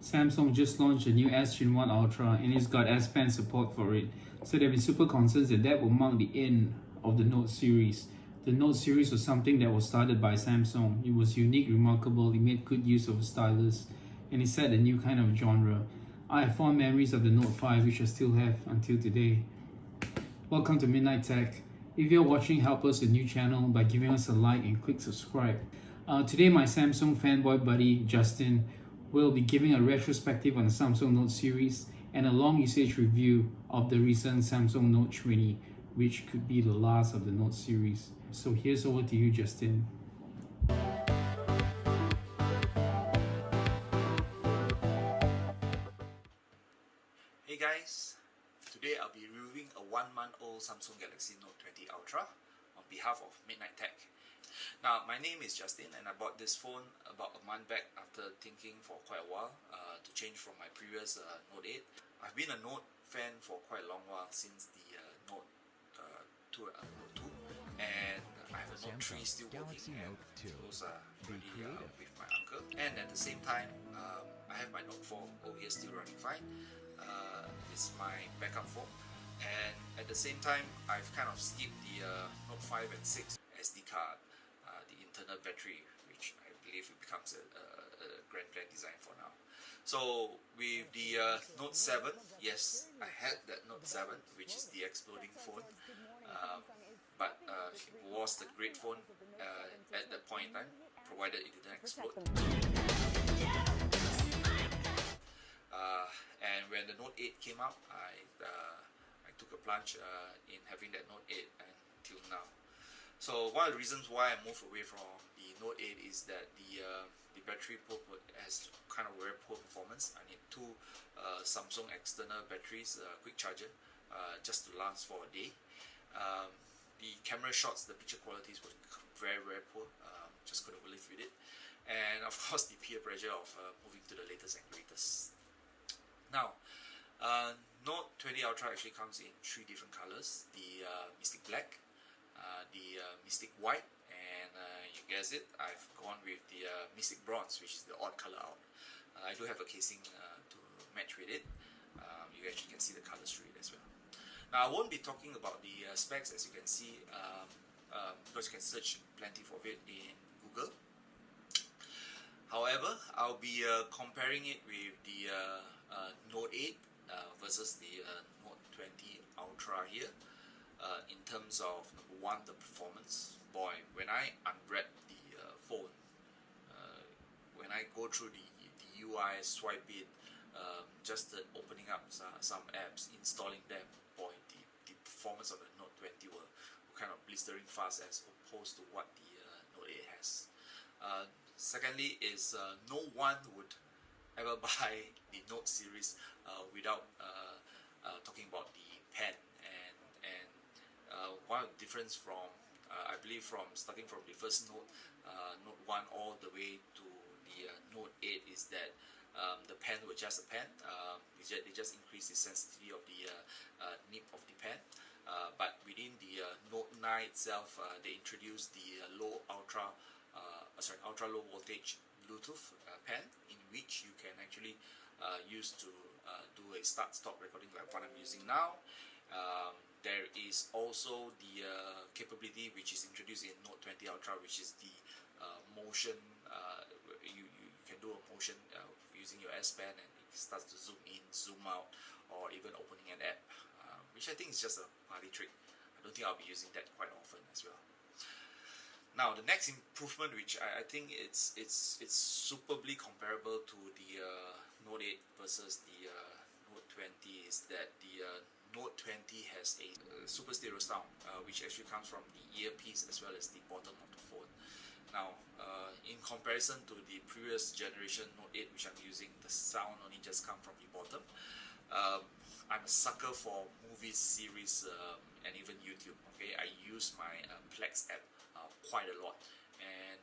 Samsung just launched a new S21 Ultra and it's got S Pen support for it. So there have been super concerns that will mark the end of the Note series. The Note series was something that was started by Samsung. It was unique, remarkable, it made good use of a stylus, and it set a new kind of genre. I have fond memories of the Note 5, which I still have until today. Welcome to Midnight Tech. If you're watching, help us a new channel by giving us a like and click subscribe. Today my Samsung fanboy buddy Justin will be giving a retrospective on the Samsung Note series and a long usage review of the recent Samsung Note 20, which could be the last of the Note series. So here's over to you, Justin. Hey guys, today I'll be reviewing a 1-month-old Samsung Galaxy Note 20 Ultra on behalf of Midnight Tech. Now, my name is Justin and I bought this phone about a month back after thinking for quite a while to change from my previous Note 8. I've been a Note fan for quite a long while, since the Note 2, and I have a Note 3 still working, and those are already with my uncle. And at the same time, I have my Note 4 over here still running fine. It's my backup phone, and at the same time I've kind of skipped the Note 5 and 6 SD card, the internal battery, which I believe it becomes a grand plan design for now. So with the Note 7, yes, I had that Note 7, which is the exploding phone, but it was the great phone at that point in time, provided it didn't explode. And when the Note 8 came out, I took a plunge in having that Note 8 until now. So one of the reasons why I moved away from the Note 8 is that the battery has kind of very poor performance. I need two Samsung external batteries, quick charger, just to last for a day. The camera shots, the picture qualities were very poor. Just couldn't live with it. And of course the peer pressure of moving to the latest and greatest. Now, Note 20 Ultra actually comes in 3 different colors: the Mystic Black, the Mystic White, and you guessed it, I've gone with the Mystic Bronze, which is the odd color out. I do have a casing to match with it. You actually can see the colors through it as well. Now, I won't be talking about the specs, as you can see, because you can search plenty of it in Google. However, I'll be comparing it with the Note 8 versus the Note 20 Ultra here, in terms of, number one, the performance. Boy, when I unwrap the phone, when I go through the UI, swipe it, just opening up some apps, installing them, boy, the performance of the Note 20 were kind of blistering fast as opposed to what the Note 8 has. Secondly is no one would ever buy the Note series without talking about the pen, and one of the difference from I believe from starting from the first Note 1 all the way to the Note 8 is that the pen was just a pen. They just increased the sensitivity of the nib of the pen. But within the Note 9 itself, they introduced the ultra low voltage Bluetooth pen, in which you can actually use to do a start-stop recording like what I'm using now. There is also the capability which is introduced in Note 20 Ultra, which is the motion. You can do a motion using your S Pen, and it starts to zoom in, zoom out, or even opening an app, which I think is just a party trick. I don't think I'll be using that quite often as well. Now, the next improvement, which I think it's superbly comparable to the Note 8 versus the Note 20, is that the Note 20 has a super stereo sound, which actually comes from the earpiece as well as the bottom of the phone. Now, in comparison to the previous generation Note 8, which I'm using, the sound only just comes from the bottom. I'm a sucker for movies, series, and even YouTube. Okay, I use my Plex app quite a lot, and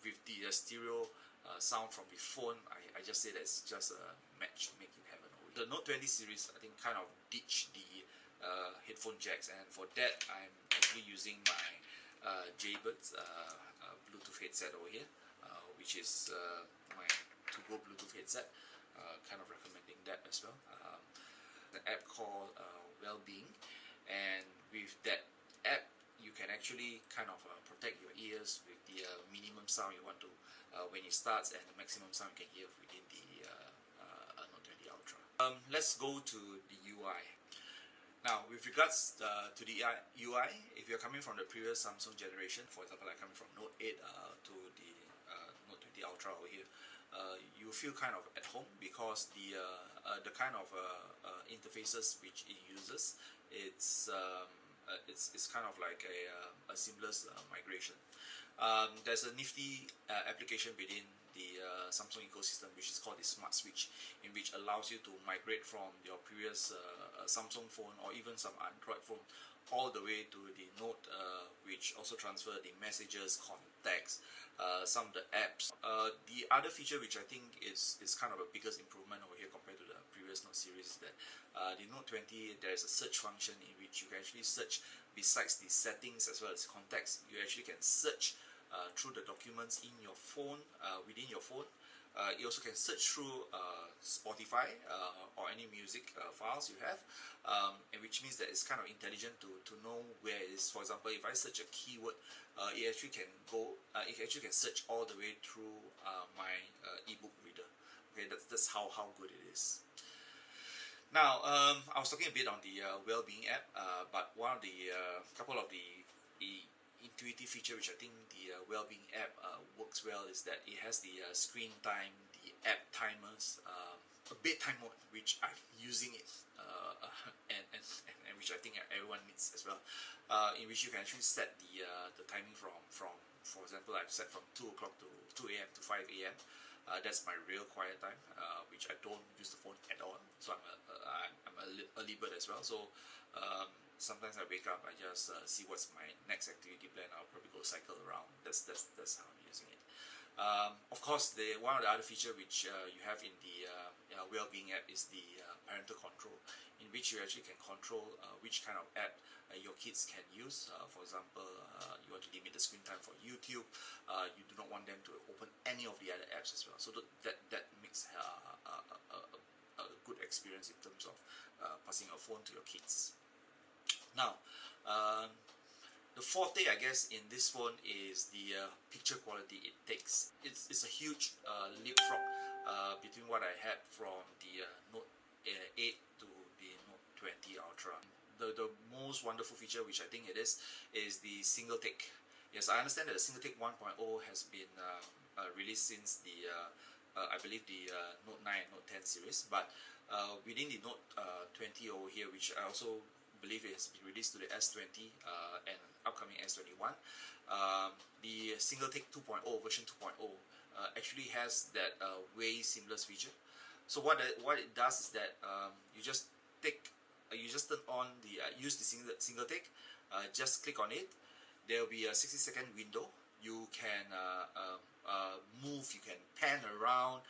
with the stereo sound from the phone, I just say that's just a match made in heaven. The Note 20 series, I think, kind of ditched the headphone jacks, and for that I'm actually using my Jaybirds Bluetooth headset over here, which is my to-go Bluetooth headset. Kind of recommending that as well. The app called Wellbeing, and with that app you can actually kind of protect your ears with the minimum sound you want to when it starts, and the maximum sound you can hear within the Note 20 Ultra. Let's go to the UI. Now, with regards to the UI, if you're coming from the previous Samsung generation, for example, like coming from Note 8 to the Note 20 Ultra over here, you feel kind of at home, because the kind of interfaces which it uses, it's kind of like a seamless migration. There's a nifty application within the Samsung ecosystem, which is called the Smart Switch, in which allows you to migrate from your previous Samsung phone or even some Android phone all the way to the Note, which also transfer the messages, contacts, some of the apps. The other feature which I think is kind of a biggest improvement over here compared to the previous Note series is that the Note 20, there is a search function in which you can actually search besides the settings as well as contacts. You actually can search through the documents in your phone, within your phone. You also can search through Spotify or any music files you have, and which means that it's kind of intelligent to know where it is. For example, if I search a keyword, it actually can search all the way through my ebook reader. Okay, that's how good it is. Now, I was talking a bit on the Wellbeing app, but one of the couple of the intuitive feature which I think the Wellbeing app works well is that it has the screen time, the app timers, a bedtime mode, which I'm using it, and which I think everyone needs as well, in which you can actually set the timing from for example, I've set from 2 o'clock to 2 a.m. to 5 a.m. That's my real quiet time, which I don't use the phone at all. So I'm a early bird as well. So sometimes I wake up, I just see what's my next activity plan. I'll probably go cycle around. That's how I'm using it. Of course, one of the other feature which you have in the Wellbeing app is the parental control, in which you actually can control which kind of app your kids can use. For example, you want to limit the screen time for YouTube. You do not want them to open any of the other apps as well. So that makes a good experience in terms of passing a phone to your kids. Now, the forte, I guess, in this phone is the picture quality it takes. It's a huge leapfrog between what I had from the Note 8 to the Note 20 Ultra. The most wonderful feature, which I think it is the single take. Yes, I understand that the single take 1.0 has been released since the I believe the Note 9 and Note 10 series, but within the Note 20 over here, which I also believe it has been released to the S20 and upcoming S21, the single take 2.0 version 2.0 actually has that way seamless feature. So what it does is that you just turn on the use the single take, just click on it. There will be a 60-second window. You can move, you can pan around,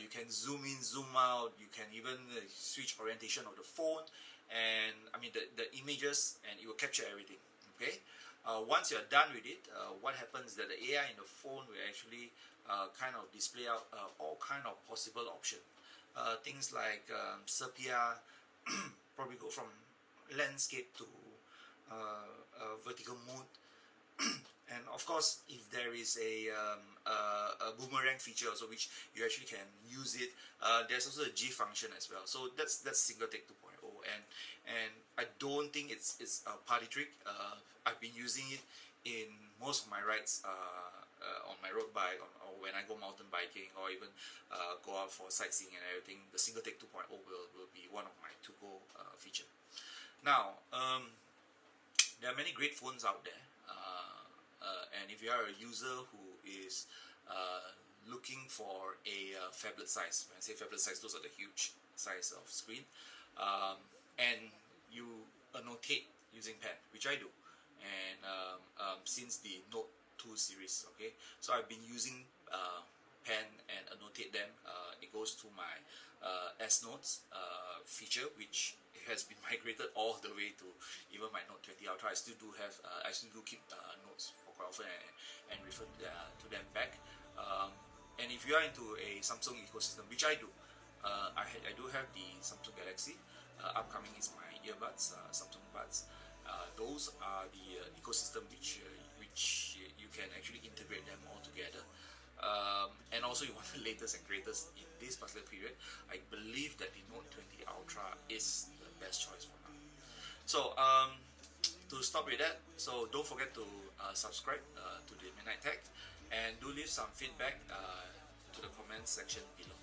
you can zoom in, zoom out, you can even switch orientation of the phone, and I mean the images, and it will capture everything. Okay. Once you're done with it, what happens is that the AI in the phone will actually kind of display out all kind of possible options. Things like sepia, probably go from landscape to vertical mode. And of course, if there is a boomerang feature also, which you actually can use it, there's also a GIF function as well. So that's single take 2.0, and I don't think it's a party trick. I've been using it in most of my rides on my road bike, or when I go mountain biking, or even go out for sightseeing and everything. The single take 2.0 will be one of my to-go feature. Now, there are many great phones out there. And if you are a user who is looking for a phablet size, when I say phablet size, those are the huge size of screen, and you annotate using pen, which I do, and since the Note 2 series, okay, so I've been using pen and annotate them. It goes to my S Notes feature, which has been migrated all the way to even my Note 20 Ultra. I still do keep notes for quite often and refer to them back. And if you are into a Samsung ecosystem, which I do, I do have the Samsung Galaxy. Upcoming is my earbuds, Samsung Buds. Those are the ecosystem which you can actually integrate them all together. And also you want the latest and greatest in this particular period. I believe that the Note 20 Ultra is the best choice for now. So to stop with that, so don't forget to subscribe to the Midnight Tech, and do leave some feedback to the comments section below.